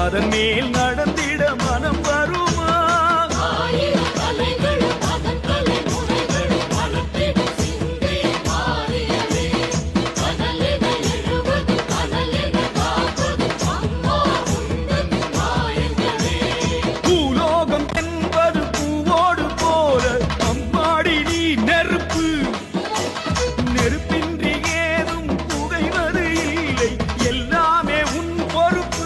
அதன் மேல் நடந்திட மனம் வருமா? பூலோகம் என்பது பூவோடு போல அம்மாடி நீ நெருப்பு, நெருப்பின்றி ஏதும் புகைவது இல்லை, எல்லாமே உன் பொறுப்பு.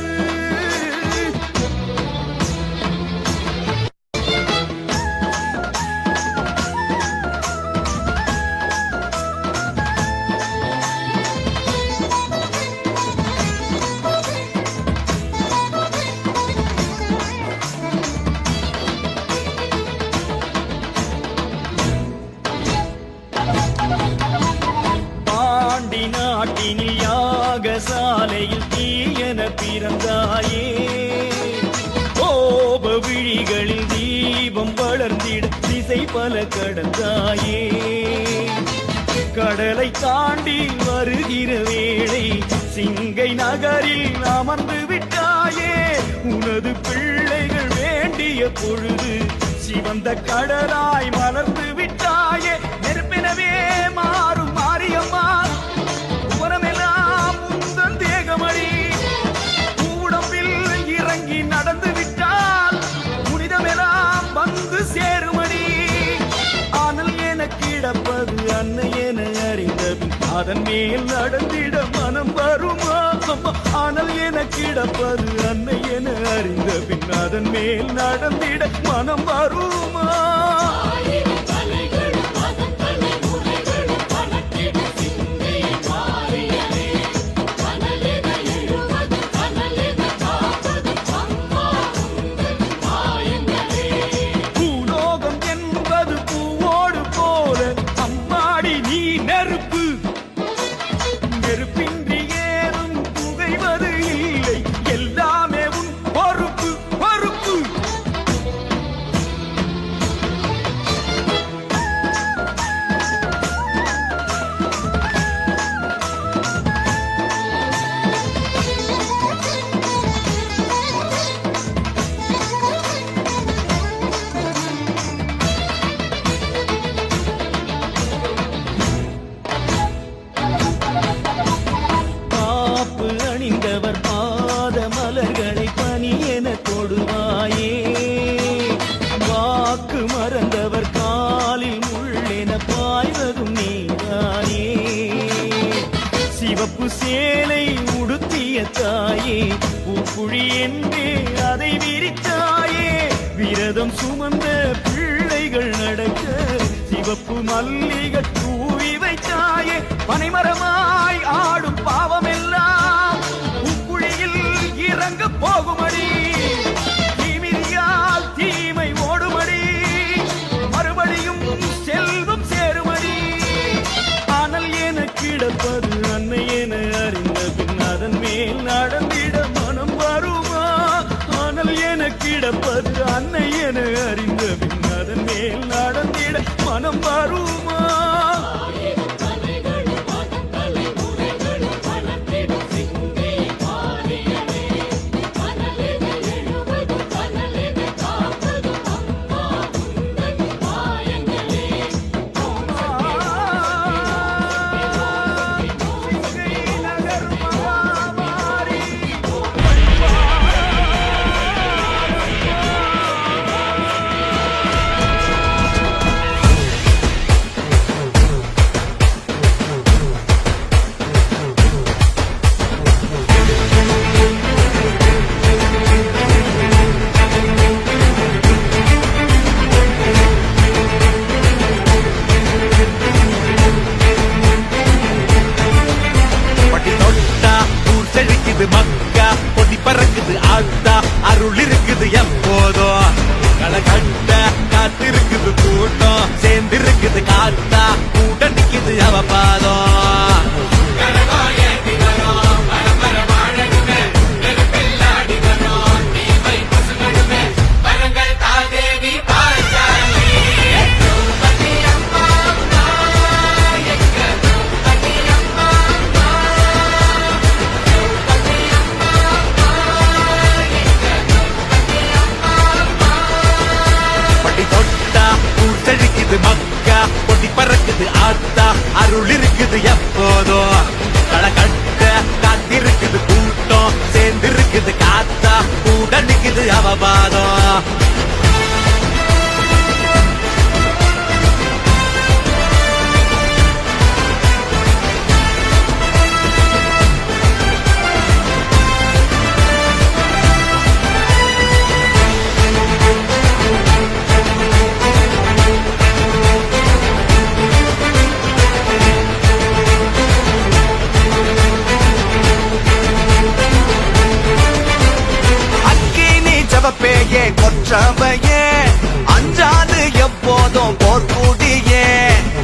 பாண்டி நாட்டினில் யாகசாலையில் தீயன பிறந்தாயே, கோப விழிகளில் தீபம் வளர்ந்திட திசை பல கடந்தாயே. கடலை தாண்டி வருகிற வேளை சிங்கை நகரில் அமர்ந்து விட்டாயே. உனது பிள்ளைகள் வேண்டிய பொழுது சிவந்த கடலாய் மலர்ந்து விட்டாயே. நெருப்பினவே மாறும் மாரியம்மா, உரமெல்லாம் உந்தன் தேகமடி. உடம்பில் இறங்கி நடந்து விட்டால் புனிதமெல்லாம் வந்து சேருமடி. ஆனால் என கிடப்பது அன்னை என அறிந்தபின் அதன் மேல் நடந்திட மனம் வருமா? ஆனால் என கிடப்பது அன்னை என அறிந்தபின் அதன் மேல் நடந்திட மனம் வருமா? பூலோகம் என்பது பூவோடு போல அம்மாடி நீ நெருப்பு, நெருப்பின்றி ஏதும் புகைவது இல்லை, எல்லாமே உன் பொறுப்பு, பொறுப்பு. காப்பு அணிந்தவர் பாத மலர்களை பனி என தொடுவாயே. வாக்கு மறந்தவர் காலில் முள்ளென பாய்வதும் நீதானே. சிவப்பு சேலை உடுத்திய தாயே, பூக்குழி என்றே அதை விரித்தாயே. விரதம் சுமந்த பிள்ளைகள் நடக்க சிவப்பு மல்லிகை தூவி வைத்தாயே. பனைமரமாய் ஆடும் பாவமெல்லாம் பூக்குழியில் இறங்க போகுமடி. தீமிதியால் தீமை ஓடுமடி, மறுபடியும் செல்வம் சேருமடி. ஆனால் என கிடப்பது அன்னை என அறிந்த பின் அதன் மேல் நடந்திட மனம் வருமா? ஆனால் என கிடப்பது அன்னை என அறிந்த பின் அதன் மேல் நடந்திட மனம் வருமா? கொற்றவையே அஞ்சாது எப்போதும் போர்க்குடியே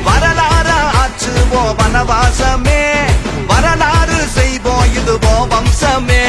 வரலாற ஆச்சுவோம் வனவாசமே வரலாறு செய்வோம் இதுவோ வம்சமே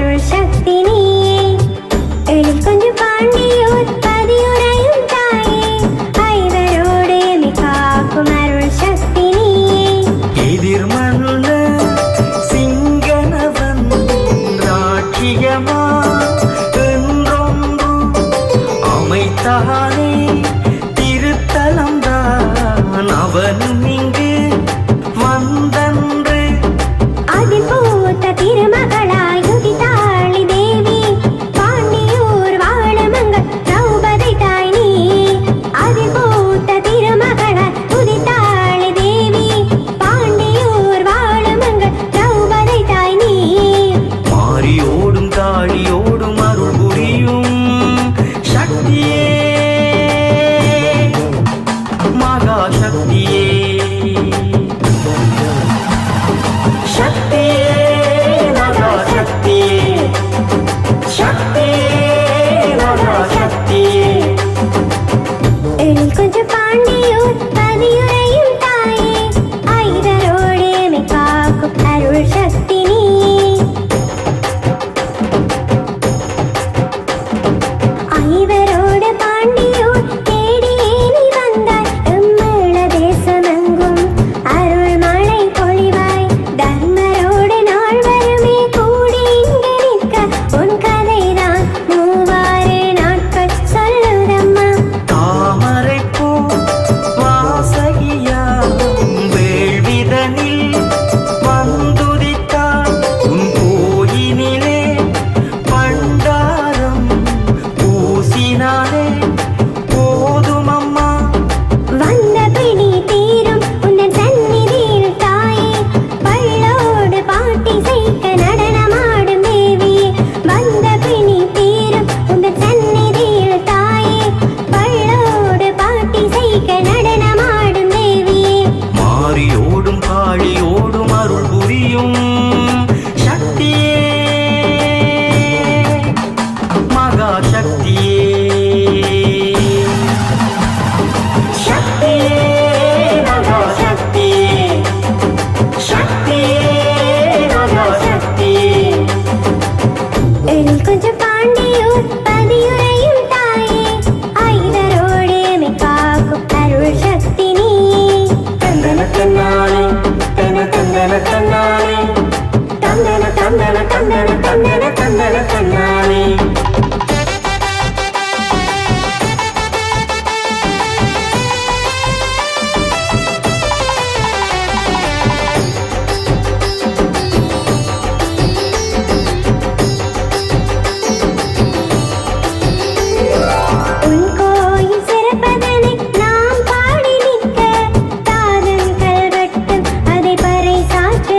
அருள் சக்தி நீயே எழில் கொஞ்சம் பாண்டியூர் பதியுரையும் தாயே ஐவரோடு எமை காக்கும் அருள் சக்தி நீயே எதிர்மல்ல சிங்கனவன் ராட்சியமா என்றொன்று அமைத்தானே திருத்தலம்தான் அவனும் இங்கு வந்தன்று அதில் பூத்த திருமகளாய் உதித்தாளி தேவி பாண்டியூர் வாழமங்கள் திரௌபதி தாய் நீ அதில் பூத்த திருமகளாய் உதித்தாளி தேவி பாண்டியூர் வாழமங்கள் திரௌபதி தாய் நீ மாறியோடும் காளியோடும் அருள் புரியும் சக்தியே மகா சக்தியே சக்தியே மகா சக்தியே சக்தியே மகா சக்தியே எழில் கொஞ்சம் பாண்டியூர் பதியுரையும் தாயே ஐவரோடு எமை காக்கும் அருள் சக்தி நீயே ஐவரோடு பாண்டியூர் தேடியே நீ வந்தாய் எம்மேள தேசமெங்கும் அருள் மழை பொழிவாய் தர்மரோடு நாள் வருமே கூடி இங்கு நிற்க உன் கதைதான் மூவாறு நாட்கள் சொல்லுதம்மா தாமரைப்பூ வாசகியாம் வேள்விதனில் வந்துதித்தாள் உன் கோயினிலே பண்டாரம் பூசினாலே போதுமம்மா வந்த பிணி தீரும் உன்னன் சந்நிதியில் தாயே பள்ளோடு பாட்டி செய்க நடனமாடும் தேவியே வந்த பிணி தீரும் உன்னன் சந்நிதியில் தாயே பள்ளோடு பாட்டி செய்க நடனமாடும் தேவியே மாறியோடும் காளியோடும் அருள் புரியும் சக்தியே மகா சக்தியே சக்தியே மகா சக்தியே சக்தியே மகா சக்தியே எழில் கொஞ்சம் பாண்டியூர் பதியுரையும் தாயே ஐவரோடு எமை காக்கும் அருள் சக்தி நீயே தந்தன தன்னாலே தன தந்தன தன்னாலே தந்தன தந்தன தந்தன தந்தன தந்தன தன்னாலே உன் கோயில் சிறப்பதனை நாம் பாடி நிற்க தாதங்கள் வெட்டும் அதை பறை சாற்று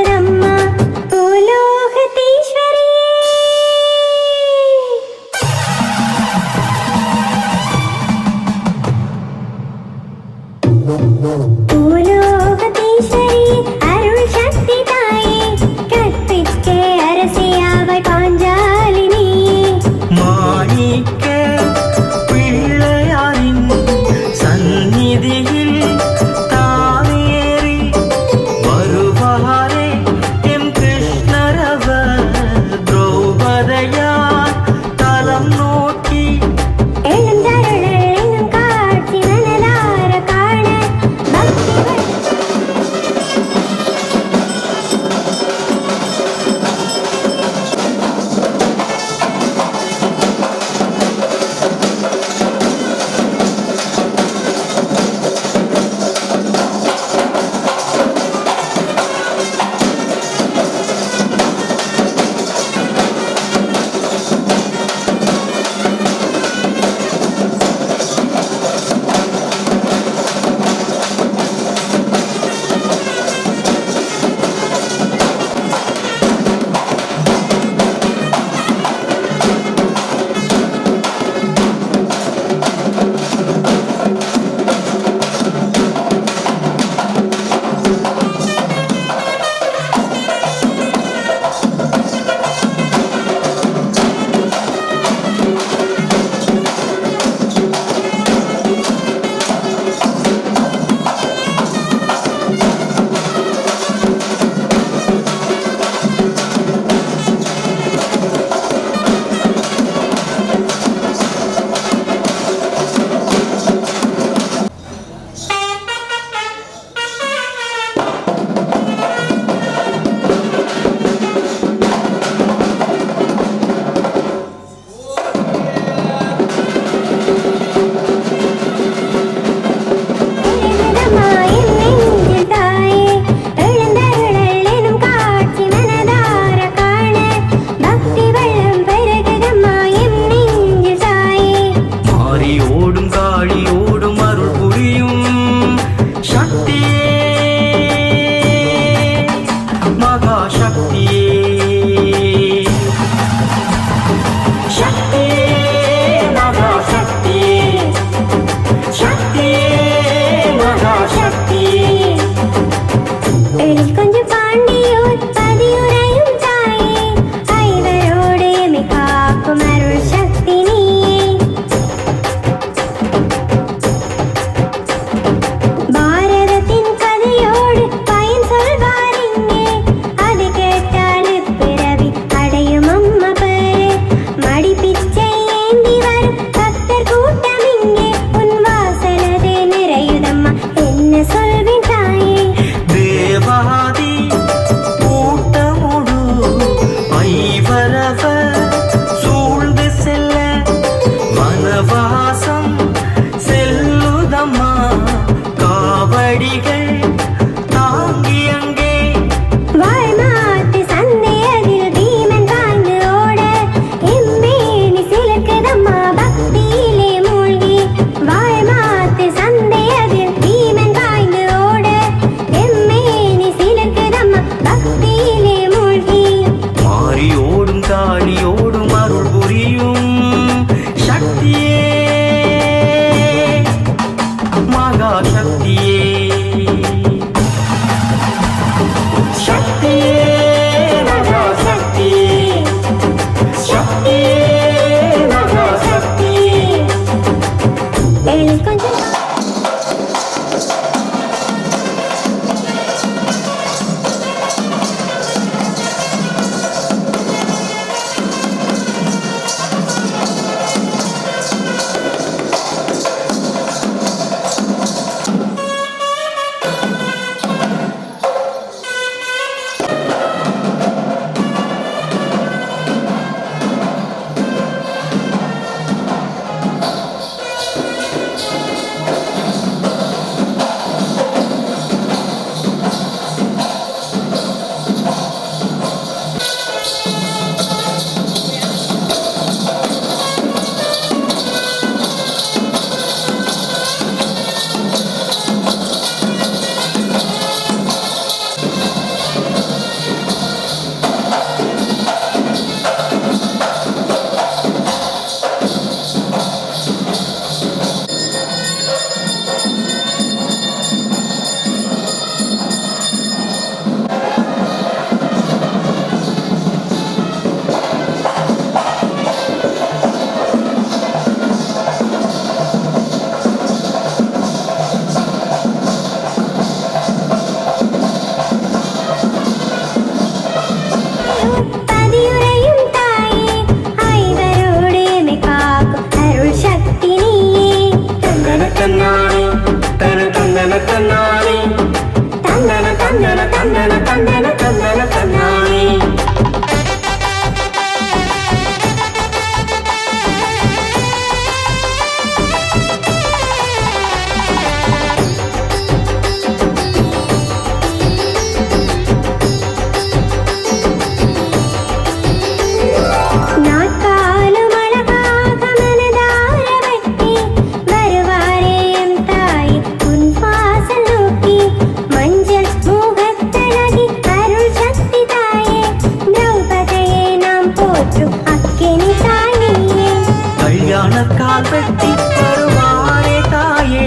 கால் வெட்டி வருவாரே தாயே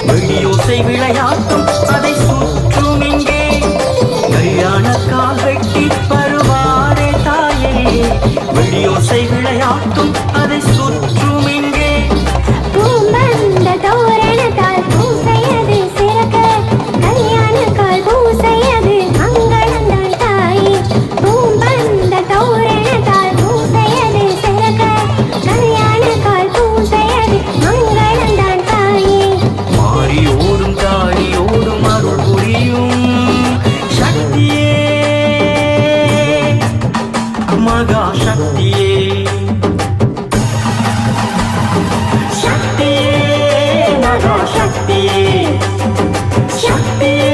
வெடியோசை விளையாட்டும் அதை சுற்றும் இங்கே கல்யாண கால் வெட்டி வருவாரே தாயே வெடியோசை விளையாட்டும் அதை சுற்றும் இங்கே பூம்பந்த தோரணத்தால் பூசையது சிறக்க கல்யாண கால் பூசையது மங்களந்தான் தாயே பூம்பந்த தோரணத்தால் பூசையது சிறக்க கல்யாண கால் பூசையது மங்களந்தான் தாயே மாறியோடும் தாழியோடும் அருள் புரியும் சக்தியே மகா சக்தியே சக்தியே மகா சக்தியே சக்தியே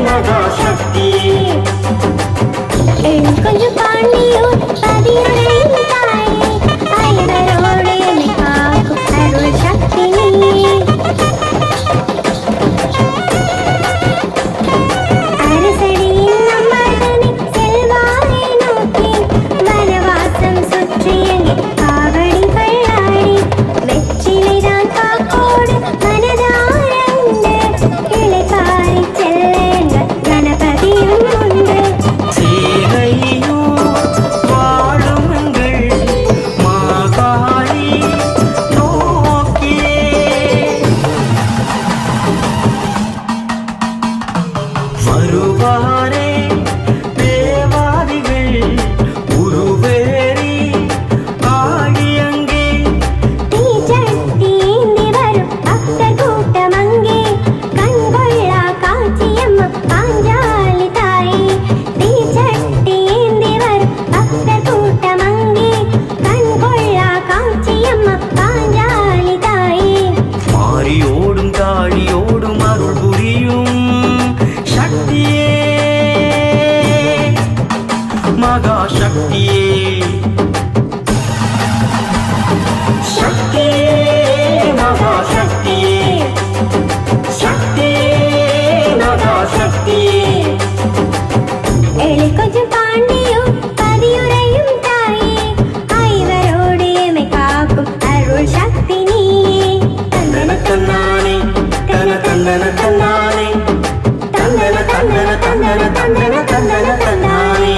மகா சக்தியே கொஞ்சம் பாண்டியூர் பதியுரையும் தாயே ஐவரோடு என்னை காக்கும் அருள் சக்தி நீயே அரசடியின் நம்மாழ்தனை செல்வாரை நோக்கி வனவாசம் சுற்றி எங்கே காவடிகள் ஆடி வெற்றிலைதான் காக்கோடு மனதாரண்டு இளைப்பாரி செல்லுங்க கணபதியும் உண்டு சேனையோ வாழும் எங்கள் மாகாளி நோக்கியே வருவாரே தேவாதிகள் உருவேறி ஆடி அங்கே தீச்சட்டி ஏந்தி வரும் பக்தர் கூட்டம் அங்கே கண்கொள்ளா காட்சியம்மா பாஞ்சாலி தாயே தீச்சட்டி ஏந்தி வரும் பக்தர் கூட்டம் அங்கே கண்கொள்ளா காட்சியம்மா பாஞ்சாலி தாயே மாறியோடும் தாழியோடும் அருள் புரியும் சக்தியே மகா சக்தியே சக்தியே மகா சக்தியே சக்தியே மகா சக்தியே கொஞ்சம் பாண்டியூர் பதியுரையும் தாயே ஐவரோடு எமை காக்கும் அருள் சக்தி நீயே தந்தன தன்னானே தன தந்தன தன்னானே தந்தன தந்தன தந்தன தந்தன தந்தன தன்னானே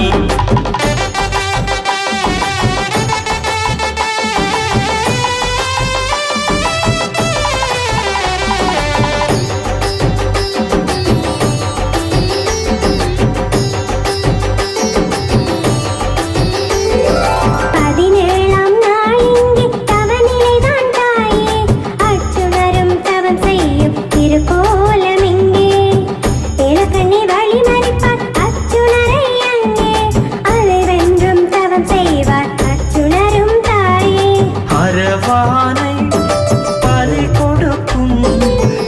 பதினேழாம் நாள் இங்கே தவநிலைதான் தாயே அச்சுணரும் தவம் செய்யும் திருக்கோலம் இங்கே இலக்கண்ணி வழிமறிப்பார் அச்சுணரை அங்கே அதை வென்றும் தவம் செய்வார் அச்சுணரும் தாயே அரவானை பலி கொடுக்கும்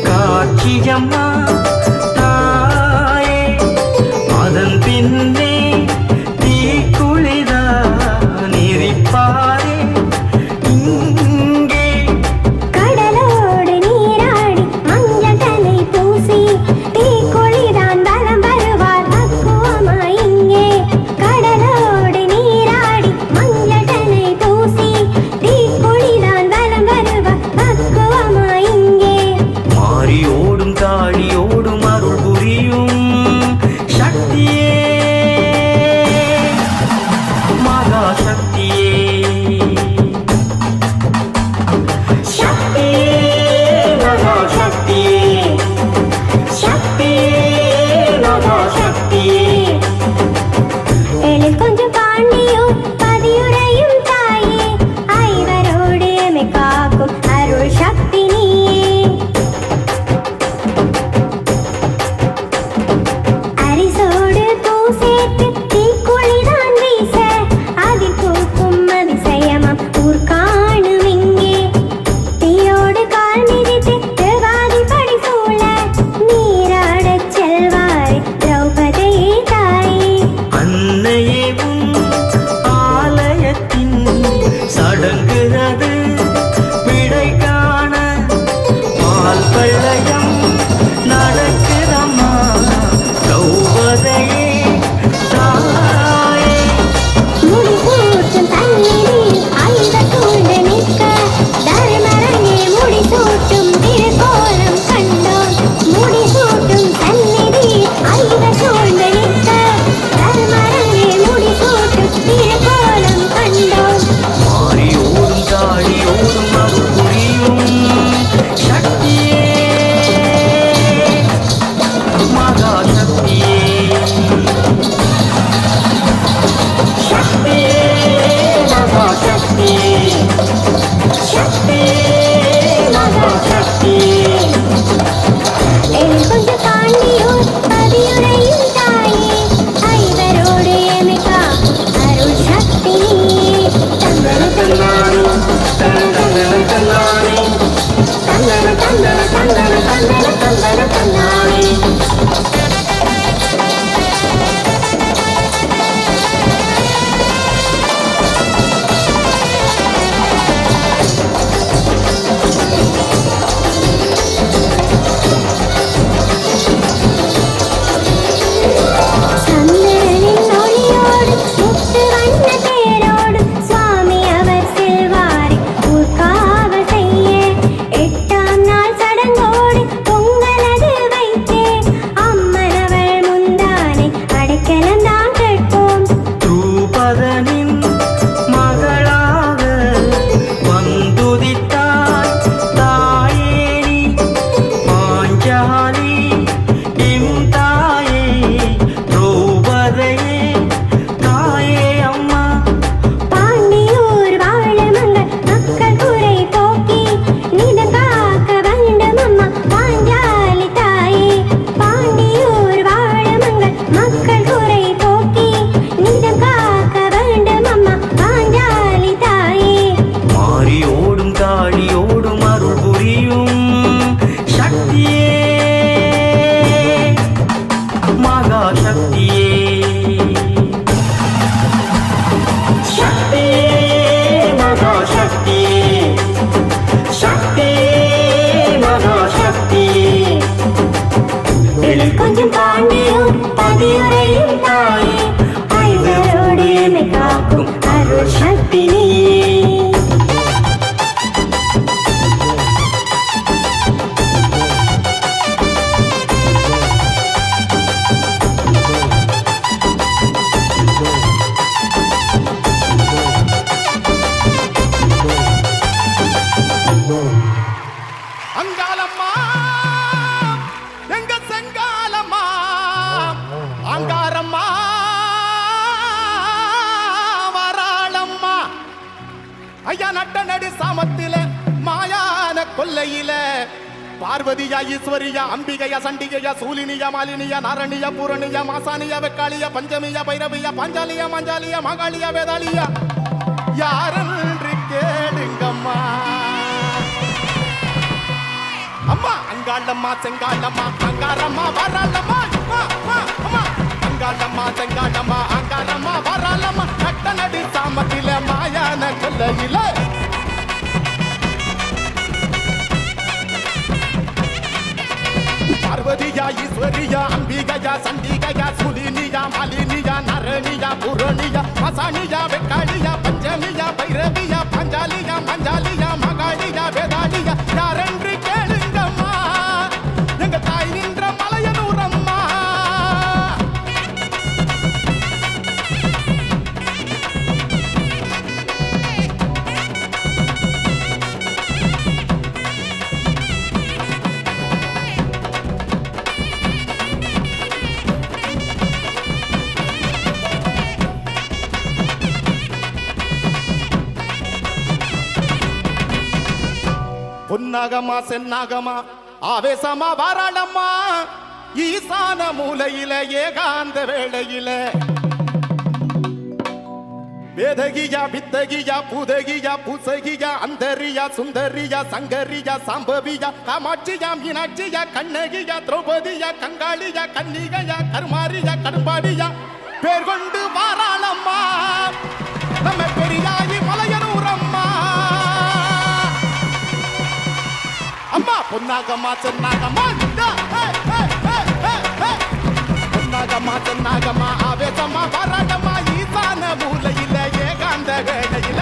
காட்சியம்மா தாயே அதன் பின்னே தீக்குளிதா நெறிப்பாரே இங்கே கடலோடு நீராடி மஞ்சள் தலை பூசி தீக்குளிதான் வலம் வருவார் பக்குவமா இங்கே கடலோடு நீராடி மஞ்சள் தலை பூசி தீக்குளிதான் வலம் வருவார் பக்குவமா இங்கே மாறியோடும் தாழியோடும் அருள் புரியும் சக்தியே மகா சக்தியே ஐயா நட்ட நடு சாமத்தில மாயான கொல்லையில பார்வதியா ஈஸ்வரியா அம்பிகையா சண்டிகையா சூலினியா மாலினியா நாரணியா பூரணியா மாசானியா வெக்காளியா பஞ்சமியா பைரவியா பாஞ்சாலியா மாஞ்சாலியா மகாளியா வேதாளியா யாரென்று கேளுங்கம்மா அம்மா அங்காளம்மா செங்காளம்மா அங்காரம்மா வராளம்மா அம்மா அங்காளம்மா செங்காளம்மா அங்காரம்மா வராளம்மா நட்ட நடு சாமத்தில மாயான கொல்லையில பார்வதியா ஈஸ்வரியா அம்பிகையா சண்டிகையா சுலினியா மாலினியா நரணியா பூரணியா மசானியா வெக்காளியா பஞ்சமியா பைரவியா பாஞ்சாலியா மஞ்சாலியா மகாளியா வேதாளியா யாரென்று கேளுங்கம்மா எங்க தாய் நின்ற மலையனூரம்மா பொன்னாகமா சென்னாகமா ஆவேசமா வாராளம்மா ஈசான மூலையில ஏகாந்த வேளையில வேதகியா வித்தகியா பூதகியா பூசகியா அந்தரியா சுந்தரியா சங்கரியா சாம்பவியா காமாட்சியா மீனாட்சியா கண்ணகியா திரௌபதியா கங்காளியா கன்னிகையா கருமாரியா கடும்பாடியா பேர் கொண்டு வாராளம்மா நம்ம பெரியாயி மலையனூரம்மா அம்மா பொன்னாகம்மா சென்னாகம்மா பொன்னாகம்மா சென்னாகம்மா ஆவேசம்மா வராடம்மா ஈசான மூலையில ஏகாந்த வேளையில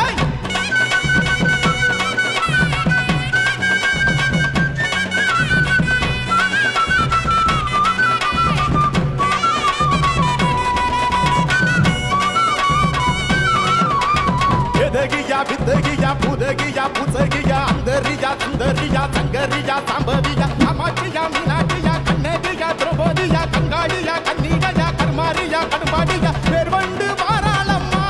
வேதகியா வித்தகியா பூதகியா பூசகியா அந்தரியா சுந்தரியா சங்கரியா சாம்பவியா காமாட்சியா மீனாட்சியா கண்ணகியா திரௌபதியா கங்காளியா கன்னிகையா கருமாரியா கடும்பாடியா பேர் வந்து வாராளம்மா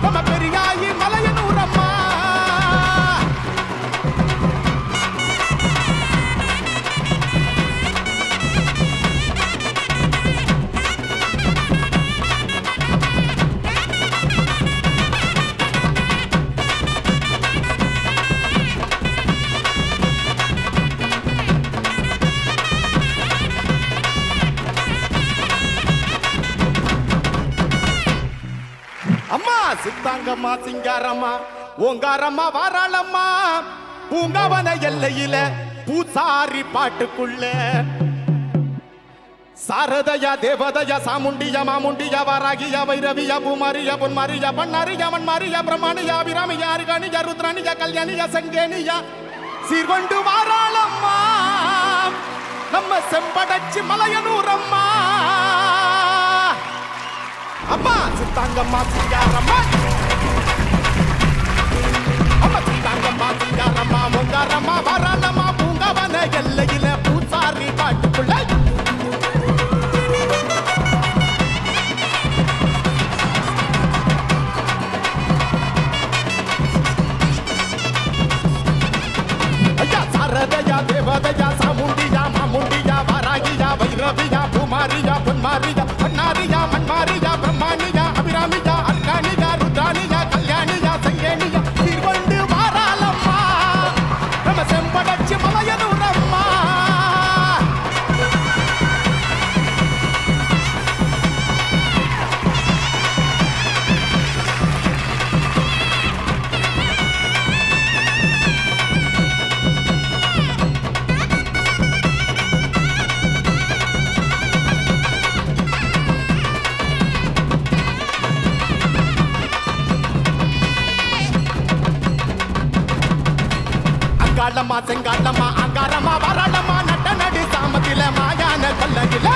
நம்ம பெரியாயி மலையனூரம்மா அம்மா சித்தாங்கம்மா சிங்காரம்மா ஓங்காரம்மா வாராளம்மா பூங்காவன எல்லையில பூசாரி பாட்டுக்குள்ள சாரதயா தேவதயா சாமுண்டியா மாமுண்டியா வாராகியா வைரவியா பூமாரியா பொன்மாரியா பண்ணாரியா மண்மாரியா பிரம்மாணியா அபிராமியா அருகாணியா ருத்ராணியா கல்யாணியா சங்கேனியா சீர்கொண்டு வாராளம்மா நம்ம செம்படச்சி மலையனூரம்மா அம்மா சித்தாங்கம்மா சிங்காரம்மா அம்மா சித்தாங்கம்மா சிங்காரம்மா பொங்காரம்மா வராளம்மா பூங்காவன எல்லையில பூசாரி பாட்டுக்குள்ள ஐயா சாரதயா தேவதயா சாமுண்டியா மாமுண்டியா வாராகியா வைரவியா பூமாரியா பொன்மாரியா பண்ணாரியா மண்மாரியா பிரம்மாணியா அபிராமியா அர்காணியா ருத்ராணியா கல்யாணியா சங்கேணியா திருவண்டு வாராளம்மா நம்ம செம்படச்சி மலையனூரம்மா அங்காளம்மா செங்காளம்மா அங்காரம்மா வராளம்மா நட்ட நடு சாமத்தில மாயான கொல்லையில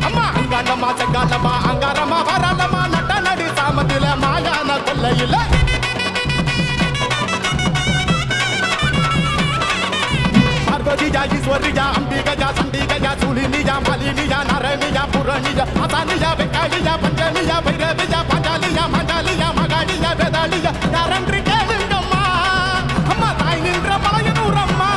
அம்மா அங்காளம்மா செங்காளம்மா அங்காரம்மா வராளம்மா நட்ட நடு சாமத்தில மாயான கொல்லையில பார்வதியா ஈஸ்வரியா அம்பிகையா சண்டிகையா சூலினியா மாலினியா நரணியா காளியா புரணியா அசானியா வெக்காளியா பஞ்சமியா பைரவியா பாஞ்சாலியா மாஞ்சாலியா மகாளியா வேதாளியா யாரன்று கேளுங்கம்மா அம்மா தாய் நின்ற மலையனூரம்மா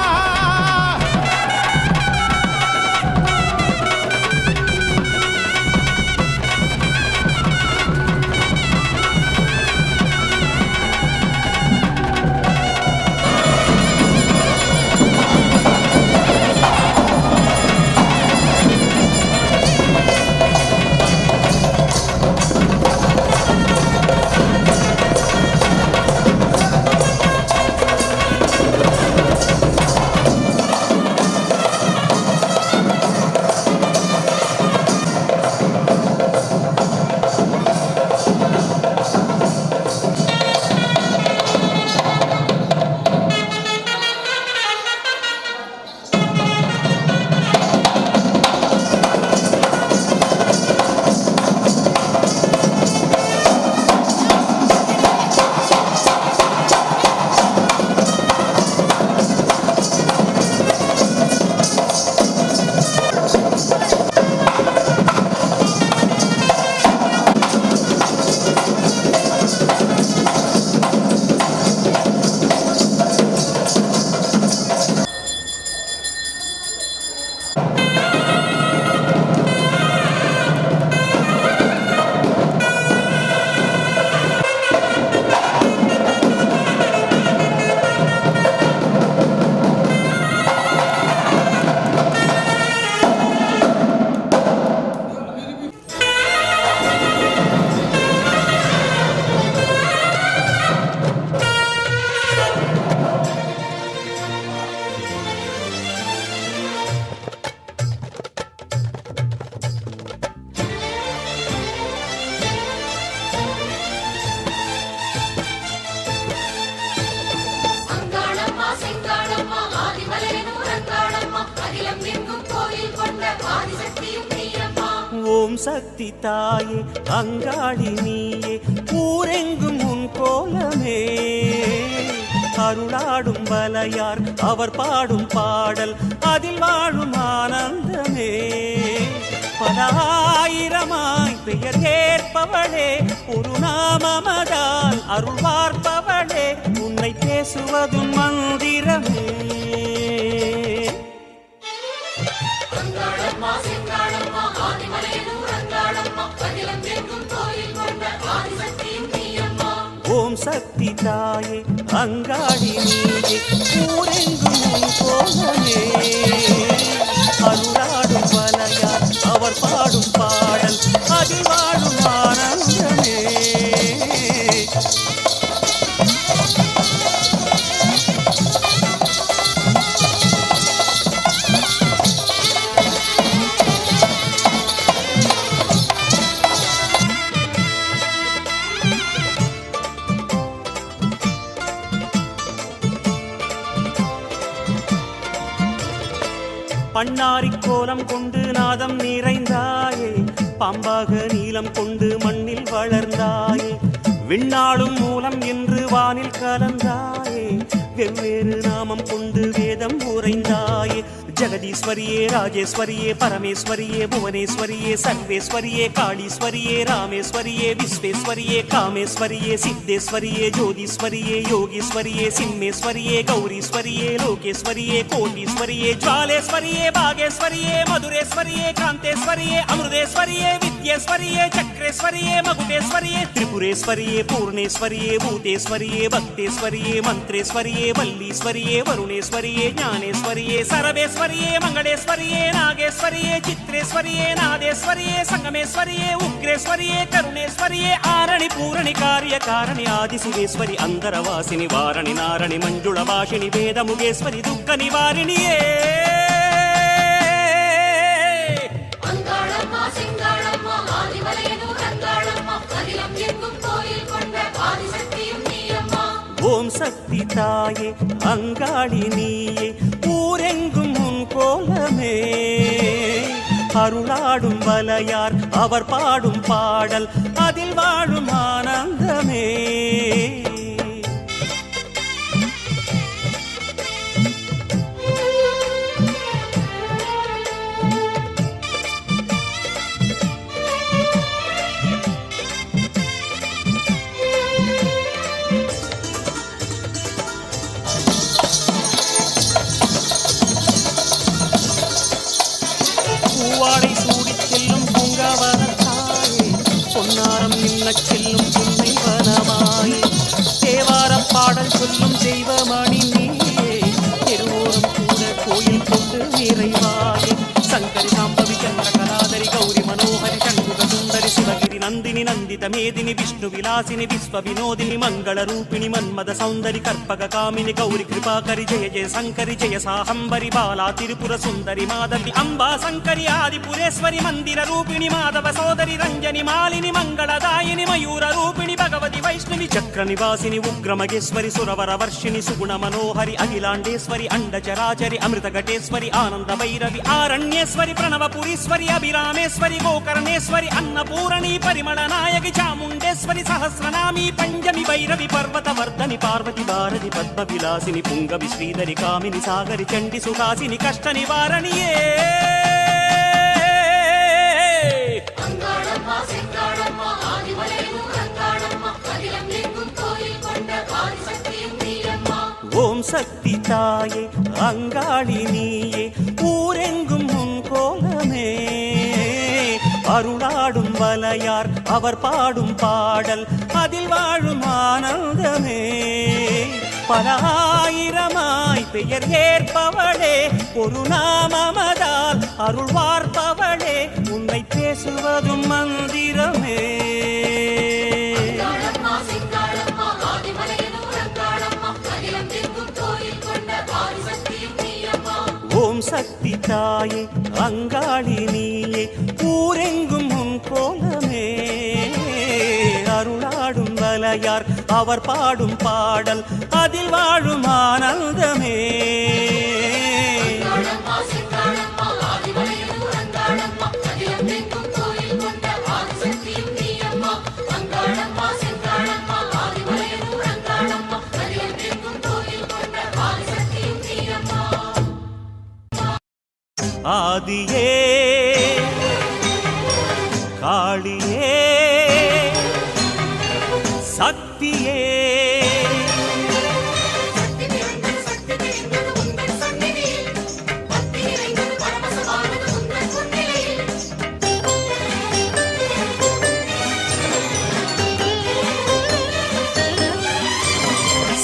ஓம் சக்தி தாயே அங்காளி நீயே ஊரெங்கும் உன் கோலமே அருளாடும் வலையார் அவர் பாடும் பாடல் அதில் வாழும் ஆனந்தமே பல ஆயிரமாய் பெயர் ஏற்பவளே ஒரு நாமமதால் அருள் பார்ப்பவளே உன்னை பேசுவதும் மந்திரமே ஓம் சக்தி தாயே அங்காளி நீயே ஊரெங்கும் உன் கோலமே அருளாடும் வலையார் அவர் பாடும் பாடல் அதில் வாழும் ஆனந்தமே பண்ணாரி கோலம் கொண்டு நாதம் நிறைந்தாயே பாம்பாக நீலம் கொண்டு மண்ணில் வளர்ந்தாயே விண்ணாளும் மூலம் என்று வானில் கலந்தாயே வெவ்வேறு நாமம் கொண்டு வேதம் உரைந்தாயே ஜெகதீஸ்வரியே ராஜேஸ்வரியே பரமேஸ்வரியே புவனேஸ்வரியே சர்வேஸ்வரியே காளீஸ்வரியே ராமேஸ்வரியே விஸ்வேஸ்வரியே காமேஸ்வரியே சித்தேஸ்வரியே ஜோதீஸ்வரியே யோகீஸ்வரியே சிம்மேஸ்வரியே கௌரீஸ்வரியே லோகேஸ்வரியே கோட்டீஸ்வரியே ஜ்வாலேஸ்வரியே பாகேஸ்வரியே மதுரேஸ்வரியே காந்தேஸ்வரியே அமிர்தேஸ்வரியே வித்யேஸ்வரியே சக்ரேஸ்வரியே மகுடேஸ்வரியே திரிபுரேஸ்வரியே பூர்ணேஸ்வரியே பூதேஸ்வரியே பக்தேஸ்வரியே மந்திரேஸ்வரியே வல்லீஸ்வரியே வருணேஸ்வரியே ஞானேஸ்வரியே சரவேஸ்வரியே மங்களேஸ்வரியே நாகேஸ்வரியே சித்ரேஸ்வரியே நாதேஸ்வரியே சங்கமேஸ்வரியே உக்ரேஸ்வரியே கருணேஸ்வரியே ஆரணி பூரணி காரிய காரணி ஆதிசிவேஸ்வரி அந்தரவாசினி வாரணி நாரணி மஞ்சுள பாஷினி வேதமுகேஸ்வரி துக்க நிவாரிணியே ஓம் சக்தி தாயே அங்காளி நீயே ஊரெங்கும் உன் கோலமே அருளாடும் வலையார் அவர் பாடும் பாடல் அதில் வாழும் ஆனந்தமே பொன்னாரம் நின்னச் செல்லும் புன்னை வனமாய் தேவாரம் பாடல் சொல்லும் தெய்வமணி நீயே தெருவோரம் கூட கோயில் கொண்டு நிறைவாயே சங்கரி சாம்பவி சந்திர கலாதரி கௌரி மனோஹரி சண்முக சுந்தரி சிவகிரி நந்தினி நந்தித மேதினி விஷ்ணு விலாசினி விஸ்வ வினோதினி மங்கள ரூபிணி மன்மத சௌந்தரி கற்பக காமினி கௌரி கிருபாகரி ஜெய ஜெய சங்கரி ஜெய சாஹம்பரி பாலா திரிபுர சுந்தரி மாதவி அம்பா சங்கரி ஆதிபுரேஸ்வரி மந்திர ரூபிணி மாதவ சோதரி ரஞ்சனி மாலினி மங்களதாயினி மயூர ரூபிணி பகவதி வைஷ்ணவி சக்கர நிவாசினி உக்ர மகேஸ்வரி சுரவர வர்ஷிணி சுகுண மனோஹரி அகிலாண்டேஸ்வரி அண்டச்சராச்சரி அமிர்த கட்டேஸ்வரி ஆனந்த வைரவி ஆரண்யேஸ்வரி பிரணவபுரீஸ்வரி அபிராமேஸ்வரி கோகர்ணேஸ்வரி अन्नपूर्णी परिमल नायकि चामुण्डेश्वरि सहस्रनामी पंचमी भैरवि पर्वतवर्धनि पार्वती भारति पद्म विलासिनि पुंगवि श्रीधरि कामिनि सागरि चण्डि सुहासिनि कष्ट निवारणिये ஓம் சக்தி தாயே அங்காளி நீயே ஊரெங்கும் உன் கோலமே அருளாடும் வலையார் அவர் பாடும் பாடல் அதில் வாழும் ஆனந்தமே பல ஆயிரமாய் பெயர் ஏற்பவளே ஒரு நாமமதால் அருள் வார்ப்பவளே உன்னை பேசுவதும் மந்திரமே ஓம் சக்தி தாயே அங்காளி நீயே ஊரெங்கும் உன் கோலமே அருளாடும் வலையார் அவர் பாடும் பாடல் அதில் வாழும் ஆனந்தமே ஆதியே காளியே சக்தியே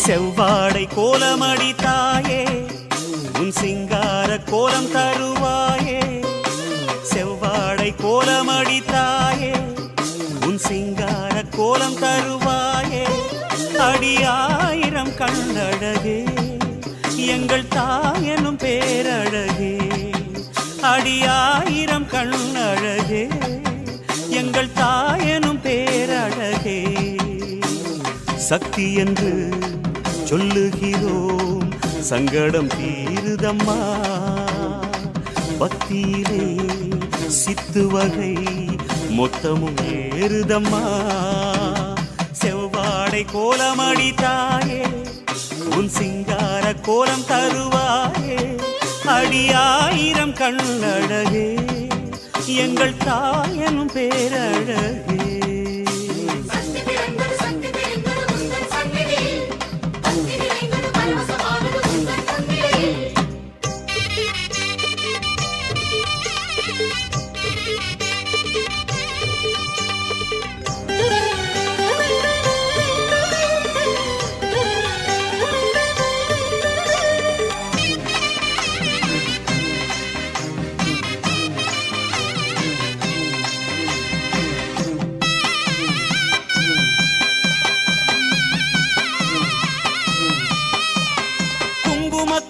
செவ்வாடை கோலமடி தாயே உன் சிங்கார கோலம் தருவாயே செவ்வாடை கோலமடி தாயே உன் சிங்கார கோலம் தருவாயே அடியாயிரம் கண்ணழகே எங்கள் தாயனும் பேரழகே அடியாயிரம் கண்ணழகே எங்கள் தாயனும் பேரழகே சக்தி என்று சொல்லுகிறோம் சங்கடம் தீருதம்மா பக்தியிலே சித்து வகை மொத்தமும் ஏறுதம்மா செவ்வாடை கோலமடி தாயே உன் சிங்கார கோலம் தருவாயே அடியாயிரம் கண்ணழகே எங்கள் தாயனும் பேரழகே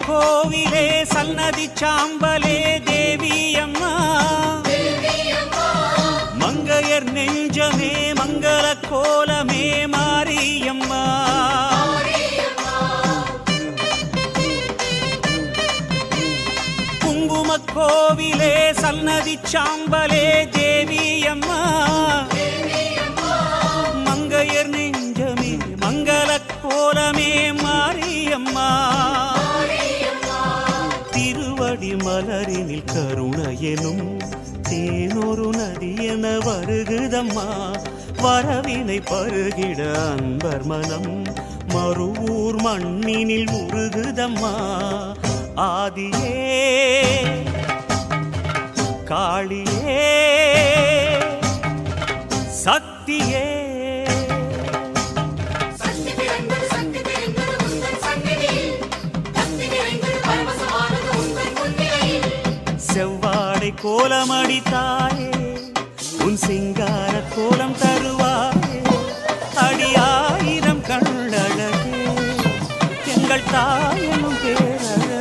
கோவிலே சன்னதி சாம்பலே தேவியம்மா மங்கையர் நெஞ்சமே மங்கள கோலமே மாரியம்மா குங்கும கோவிலே சன்னதி சாம்பலே தேவியம்மா மங்கையர் நெஞ்சமே மங்கள கோலமே மாரியம்மா திருவடி மலரினில் கருணையெனும் தேனொரு நதி என வருகுதம்மா வரவினை பருகிட அன்பர் மனம் மறுவூர் மண்ணினில் உருகுதம்மா ஆதியே காளியே சக்தியே செவ்வாடை கோலமடித்தாயே உன் சிங்கார கோலம் தருவாயே அடியாயிரம் கண்ணழகே எங்கள் தாயனும் பேரழகே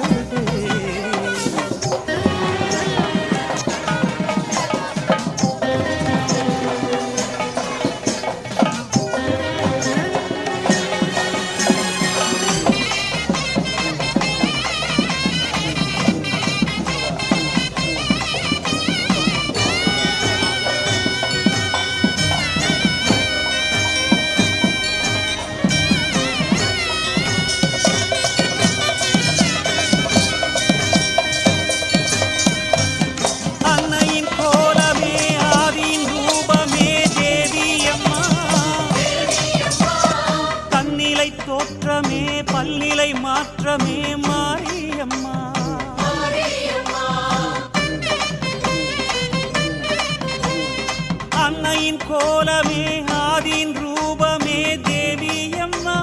தோற்றமே பல்நிலை மாற்றமே மாரியம்மா அன்னையின் கோலமே ஆதியின் ரூபமே தேவியம்மா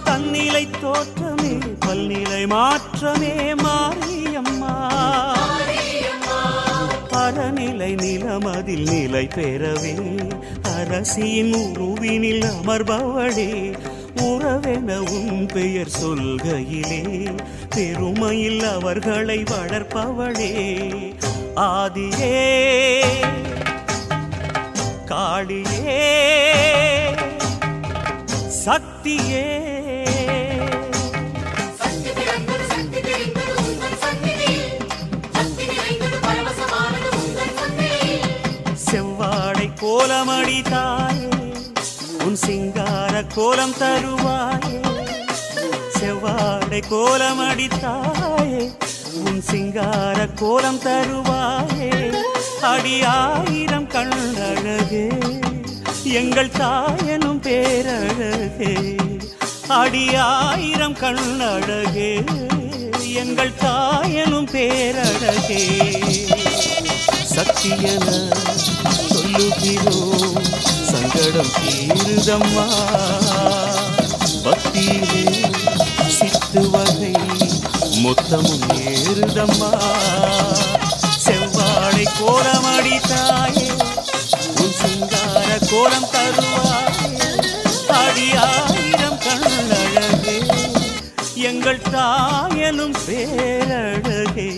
தன்னிலை தோற்றமே பல்நிலை மாற்றமே மாரியம்மா அறநிலை நிலமதில் நிலை பெறவே அரசியின் உருவினில் அமர்பவளே உறவென உன் பெயர் சொல்கையிலே பெருமையில் அவர்களை வளர்ப்பவளே ஆதியே காளியே சக்தியே செவ்வாடை கோலமடித்தாயே உன் சிங்கார கோலம் தருவாயே செவ்வாடை கோலமடித்தாயே உன் சிங்கார கோலம் தருவாயே அடியாயிரம் கண்ணழகே எங்கள் தாயனும் பேரழகே அடியாயிரம் கண்ணழகே எங்கள் தாயனும் பேரழகே சக்தியென சொல்லுகிறோம் சங்கடம் தீருதம்மா பக்தியிலே சித்து வகை மொத்தமும் ஏறுதம்மா செவ்வாடை கோலமடித்தாயே உன் சிங்கார கோலம் தருவாயே அடியாயிரம் கண்ணழகே எங்கள் தாயனும் பேரழகே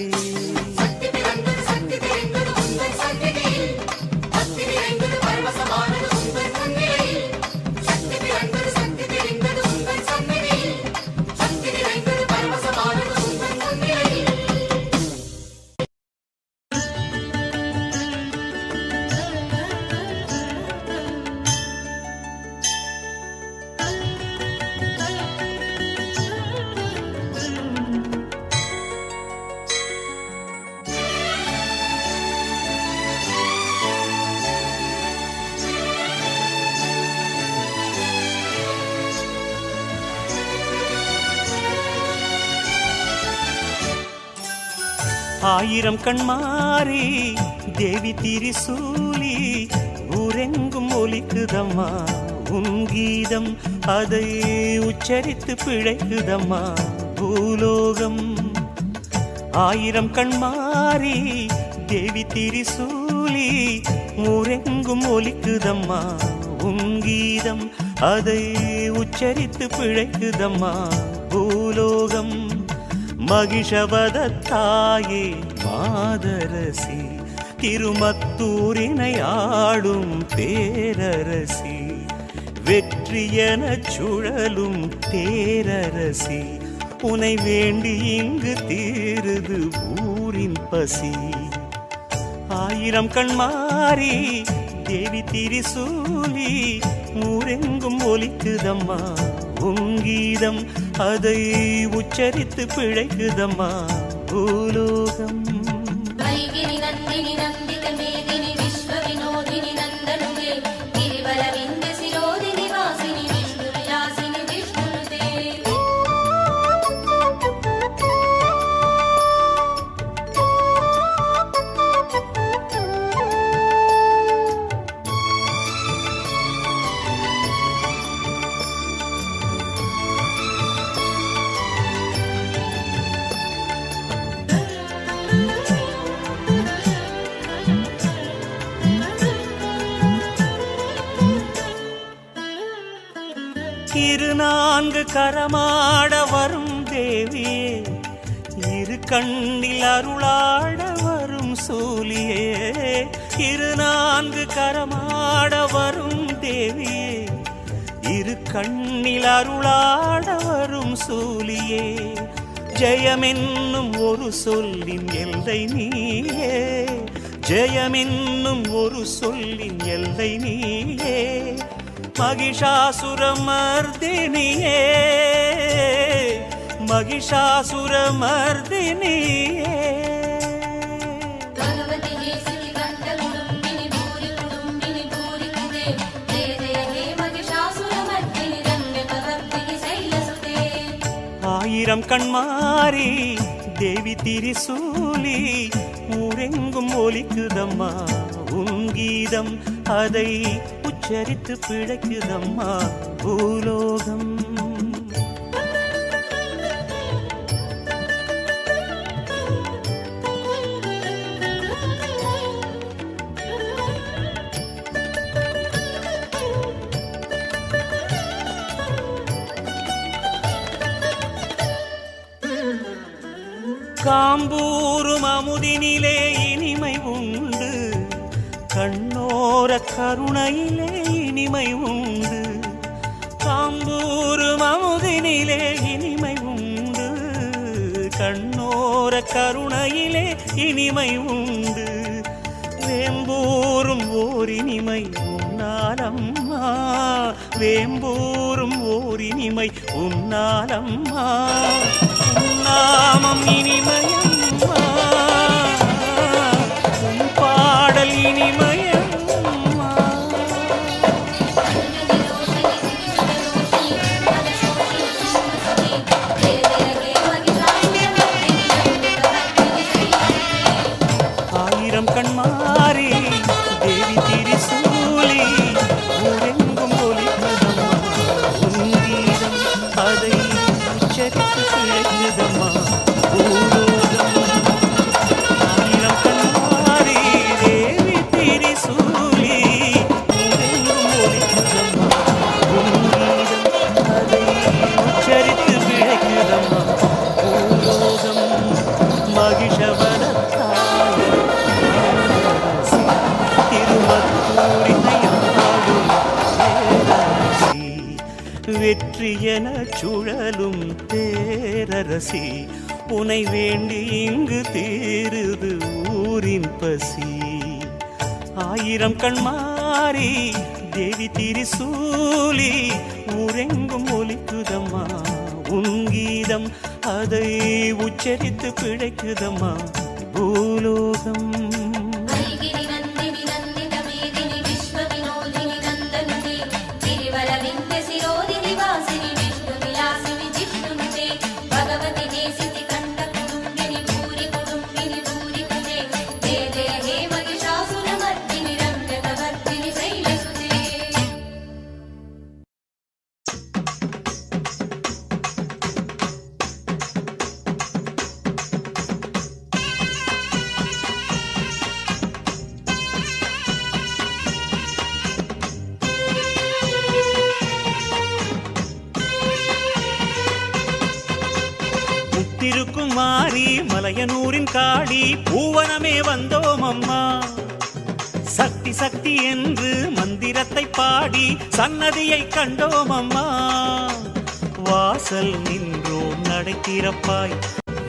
ஆயிரம் கண்மாரி தேவி திரிசூலி ஊரெங்கும் ஒலிக்குதம்மா உன் கீதம் அதை உச்சரித்து பிழைக்குதம்மா பூலோகம் ஆயிரம் கண்மாரி தேவி திரிசூலி ஊரெங்கும் ஒலிக்குதம்மா உன் கீதம் அதை உச்சரித்து பிழைக்குதம்மா பூலோகம் மகிஷவதத்தாயே மாதரசி திருமத்தூரினை ஆடும் பேரரசி வெற்றியெனச் சுழலும் தேரரசி உனை வேண்டி இங்கு தீருது ஊரின் பசி ஆயிரம் கண்மாரி தேவி திரிசூலி ஊரெங்கும் ஒலிக்குதம்மா உன் கீதம் அதை உச்சரித்து பிழைக்குதம்மா பூலோகம் வைகிரி நந்தினி நந்தித மேதினி விஸ்வ வினோதினி நந்தனுதே கிரிவரவிந்த சிரோதினி வாசினி விஷ்ணு விலாசினி விஷ்ணுனுதே நான்கு கரமாட வரும் தேவியே, இரு கண்ணில் அருளாட வரும் சூலியே. இரு நான்கு கரமாட வரும் தேவியே, இரு கண்ணில் அருளாட வரும் சூலியே. ஜெயமென்னும் ஒரு சொல்லின் எல்லை நீயே, ஜெயமென்னும் ஒரு சொல்லின் எல்லை நீயே. மகிஷாசுரமர்தினியே, மகிஷாசுரமர்தினியே. भगवति हे श्रीकण्ठ कुडुम्बिनि भूरि कुडुम्बिनि भूरि कुदे जय जय हे महिषासुरमर्दिनि रम्यकवर्तिनि शैलसुते. ஆயிரம் கண்மாரி தேவி திரிசூலி, ஊரெங்கும் ஒலிக்குதம்மா உன் கீதம். அதை உச்சரித்து பிழைக்குதம்மா பூலோகம். காம்பூரும் அமுதினிலே இனிமை உண்டு, கண்ணோர கருணையிலே இனிமை உண்டு. காம்பூரும் அமுதினிலே இனிமை உண்டு, கண்ணோர கருணையிலே இனிமை உண்டு. வேம்பூரும் ஓர் இனிமை உன்னாலம்மா, வேம்பூரும் ஓர் இனிமை உன்னாலம்மா. நாமம் இனிமயம்மா, உன் பாடல் இனிமயம்மா. ஆயிரம் கண்மாரி தேவி திரிசூலி, ஊரெங்கும் ஒலிக்குதம்மா உன் கீதம். அதை உச்சரித்து பிழைக்குதம்மா பூலோகம். ஆயிரம் கண்மாரி தேவி திரிசூலி, ஊரெங்கும் ஒலிக்குதம்மா உன் கீதம். அதை உச்சரித்து பிழைக்குதம்மா பூலோகம். மகிஷவனத்தாய திருமத்தூரினையாளும் பேரரசி, வெற்றி என சுழலும் பேரரசி. உனை வேண்டி இங்கு தீருது ஊரின் பசி. ஆயிரம் கண்மாரி தேவி திரிசூலி, ஊரெங்கும் ஒலிக்குதம்மா உன் கீதம். அதை உச்சரித்து பிழைக்குதம்மா பூலோகம். हरिगिरि नन्दिनि नन्दित मेदिनि विश्वविनोदिनि नन्दनुते गिरिवर विन्ध्य शिरोदिनि वासिनि विष्णुविलासिनि जिष्णुनुते. भगवति हे श्रीकण्ठ कुडुम्बिनि भूरि कुडुम्बिनि भूरि कुदे जय जय हे महिषासुरमर्दिनि रम्यकवर्तिनि शैलसुते. முத்திருக்கும் மாறி மலையனூரின் காடி, பூவனமே வந்தோம் அம்மா. சக்தி சக்தி என்று மந்திரத்தை பாடி சன்னதியை கண்டோம் அம்மா. வாசல் நின்றோம் நடை திறப்பாய்,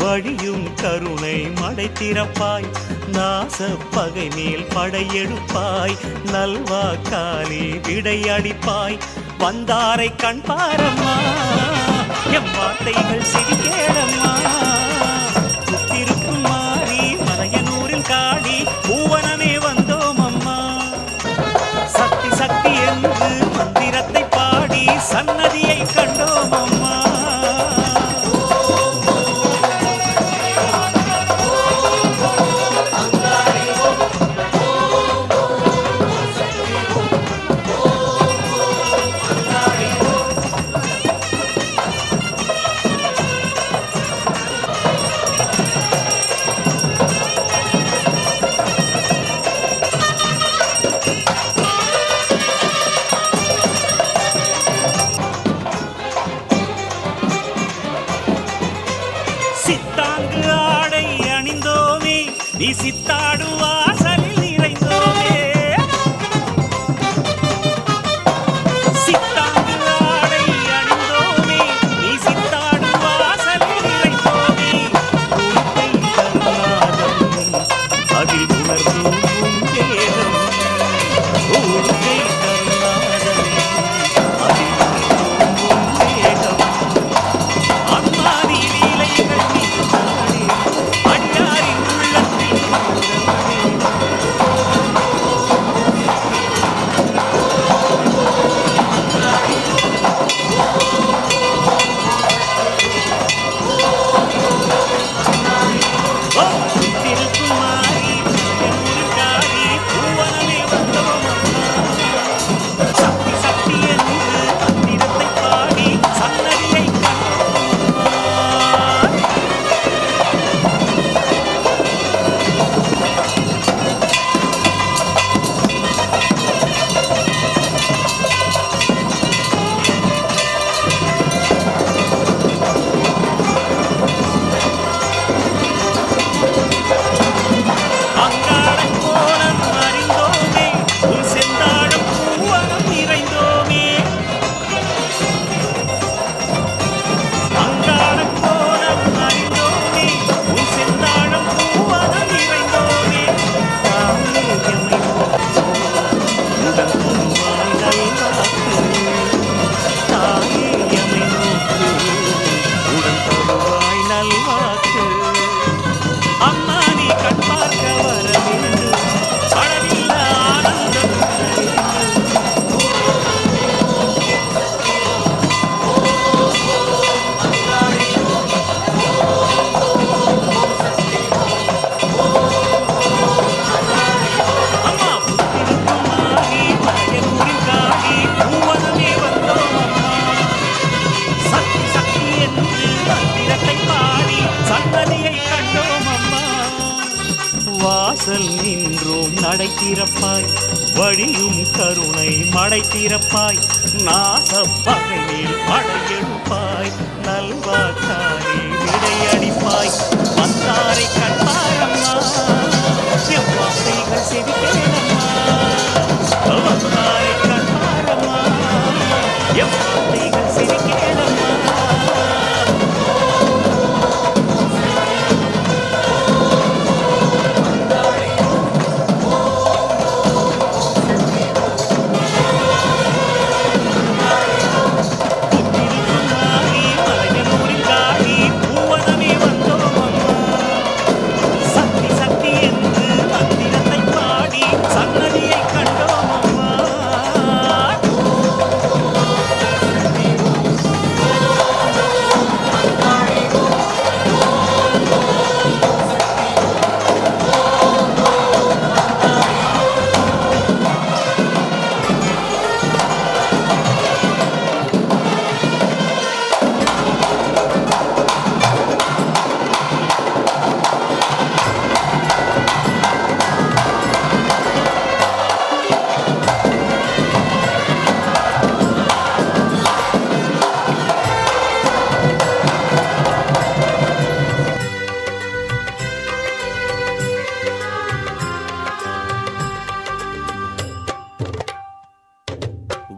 வழியும் கருணை மடை திறப்பாய். நாச பகை மேல் படையெடுப்பாய், நல்வாக்காலே விடையடிப்பாய். வந்தாரை கண் பாரம்மா, எம் வார்த்தைகள் சிரிக்கேடம்மா. முத்திருக்கும் மாறி மலையனூரில் காடி, பூவனமே வந்தோம் அம்மா. சக்தி சக்தி என்று மந்திரத்தை பாடி சன்னதியை கண்டோம் அம்மா. திறப்பாய் வழியும் கருணை மடை திறப்பாய் நாசப்பகையில் படையெடுப்பாய் நல்வாக்காரே விடையடிப்பாய் வந்தாரை கண்பாரம்மா எவ்வாசைகள் செவிக்கேனம்மா வந்தாரை கண்பாரம்மா எவ்வாசைகள் செவிக்கேனம்மா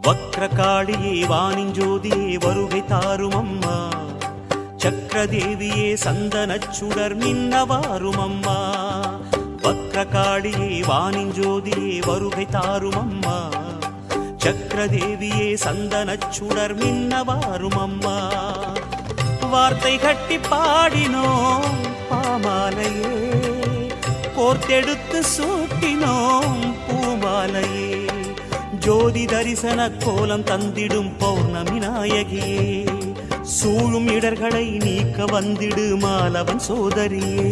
வக்ரகாளியே வானின் ஜோதியே வருகை தாரும் அம்மா சக்கரதேவியே சந்தனச் சுடர் மின்னவாரும் அம்மா வக்ரகாளியே வானின் ஜோதியே வருகை தாரும் அம்மா சக்கரதேவியே சந்தனச் சுடர் மின்னவாரும் அம்மா வார்த்தை கட்டி பாடினோம் பாமாலையே கோர்த்தெடுத்து சூட்டினோம் பூமாலையே ஜோதி தரிசன கோலம் தந்திடும் பௌர்ணமி நாயகியே சூழும் இடர்களை நீக்க வந்திடு மாலவன் சோதரியே